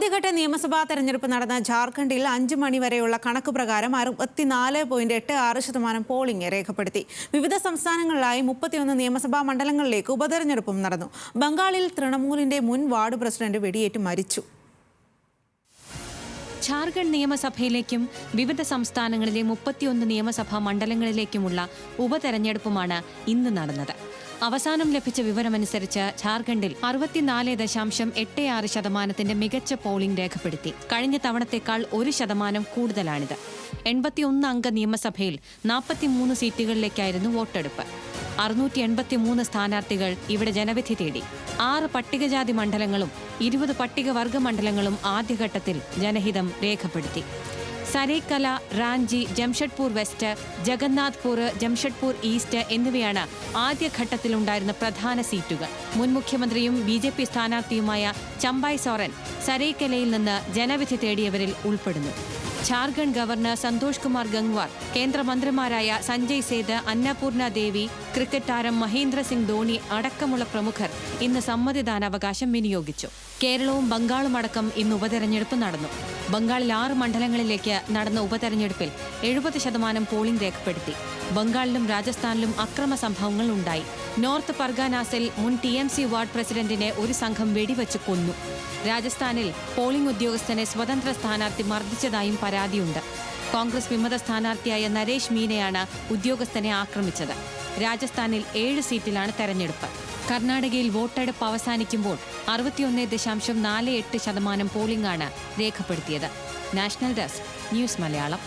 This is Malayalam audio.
ആദ്യഘട്ട നിയമസഭാ തെരഞ്ഞെടുപ്പ് നടന്ന ജാർഖണ്ഡിൽ 5 മണിവരെയുള്ള കണക്ക് പ്രകാരം 64.86% പോളിംഗ് രേഖപ്പെടുത്തി. വിവിധ സംസ്ഥാനങ്ങളിലായി 31 നിയമസഭാ മണ്ഡലങ്ങളിലേക്ക് ഉപതെരഞ്ഞെടുപ്പും നടന്നു. ബംഗാളിൽ തൃണമൂലിന്റെ മുൻ വാർഡ് പ്രസിഡന്റ് വെടിയേറ്റ് മരിച്ചു. ജാർഖണ്ഡ് നിയമസഭയിലേക്കും വിവിധ സംസ്ഥാനങ്ങളിലെ 31 നിയമസഭാ മണ്ഡലങ്ങളിലേക്കുമുള്ള ഉപതെരഞ്ഞെടുപ്പുമാണ് ഇന്ന് നടന്നത്. അവസാനം ലഭിച്ച വിവരമനുസരിച്ച് ജാർഖണ്ഡിൽ 64.86% മികച്ച പോളിംഗ് രേഖപ്പെടുത്തി. കഴിഞ്ഞ തവണത്തേക്കാൾ 1% കൂടുതലാണിത്. 81 അംഗ നിയമസഭയിൽ 43 സീറ്റുകളിലേക്കായിരുന്നു വോട്ടെടുപ്പ്. 683 സ്ഥാനാർത്ഥികൾ ഇവിടെ ജനവിധി തേടി. 6 പട്ടികജാതി മണ്ഡലങ്ങളും 20 പട്ടികവർഗ മണ്ഡലങ്ങളും ആദ്യഘട്ടത്തിൽ ജനഹിതം രേഖപ്പെടുത്തി. സരൈക്കല, റാഞ്ചി, ജംഷഡ്പൂർ വെസ്റ്റ്, ജഗന്നാഥ്പൂർ, ജംഷഡ്പൂർ ഈസ്റ്റ് എന്നിവയാണ് ആദ്യഘട്ടത്തിലുണ്ടായിരുന്ന പ്രധാന സീറ്റുകൾ. മുൻ മുഖ്യമന്ത്രിയും BJP സ്ഥാനാർത്ഥിയുമായ ചമ്പായ് സോറൻ സരൈക്കലയിൽ നിന്ന് ജനവിധി തേടിയവരിൽ ഉൾപ്പെടുന്നു. ജാർഖണ്ഡ് ഗവർണർ സന്തോഷ് കുമാർ ഗംഗ്വാർ, കേന്ദ്രമന്ത്രിമാരായ സഞ്ജയ് സേത്, അന്നപൂർണ ദേവി, ക്രിക്കറ്റ് താരം മഹേന്ദ്ര സിംഗ് ധോണി അടക്കമുള്ള പ്രമുഖർ ഇന്ന് സമ്മതിദാനാവകാശം വിനിയോഗിച്ചു. കേരളവും ബംഗാളും അടക്കം ഇന്ന് ഉപതെരഞ്ഞെടുപ്പ് നടന്നു. ബംഗാളിൽ 6 മണ്ഡലങ്ങളിലേക്ക് നടന്ന ഉപതെരഞ്ഞെടുപ്പിൽ 70% പോളിംഗ് രേഖപ്പെടുത്തി. ബംഗാളിലും രാജസ്ഥാനിലും അക്രമ സംഭവങ്ങൾ ഉണ്ടായി. നോർത്ത് പർഗാനാസിൽ മുൻ TMC വാർഡ് പ്രസിഡന്റിനെ ഒരു സംഘം വെടിവെച്ച് കൊന്നു. രാജസ്ഥാനിൽ പോളിംഗ് ഉദ്യോഗസ്ഥനെ സ്വതന്ത്ര സ്ഥാനാർത്ഥി മർദ്ദിച്ചതായും പരാതിയുണ്ട്. കോൺഗ്രസ് വിമത സ്ഥാനാർത്ഥിയായ നരേഷ് മീനയാണ് ഉദ്യോഗസ്ഥനെ ആക്രമിച്ചത്. രാജസ്ഥാനിൽ 7 സീറ്റിലാണ് തെരഞ്ഞെടുപ്പ്. കർണാടകയിൽ വോട്ടെടുപ്പ് അവസാനിക്കുമ്പോൾ 61.48% പോളിംഗാണ് രേഖപ്പെടുത്തിയത്. National desk, news Malayalam.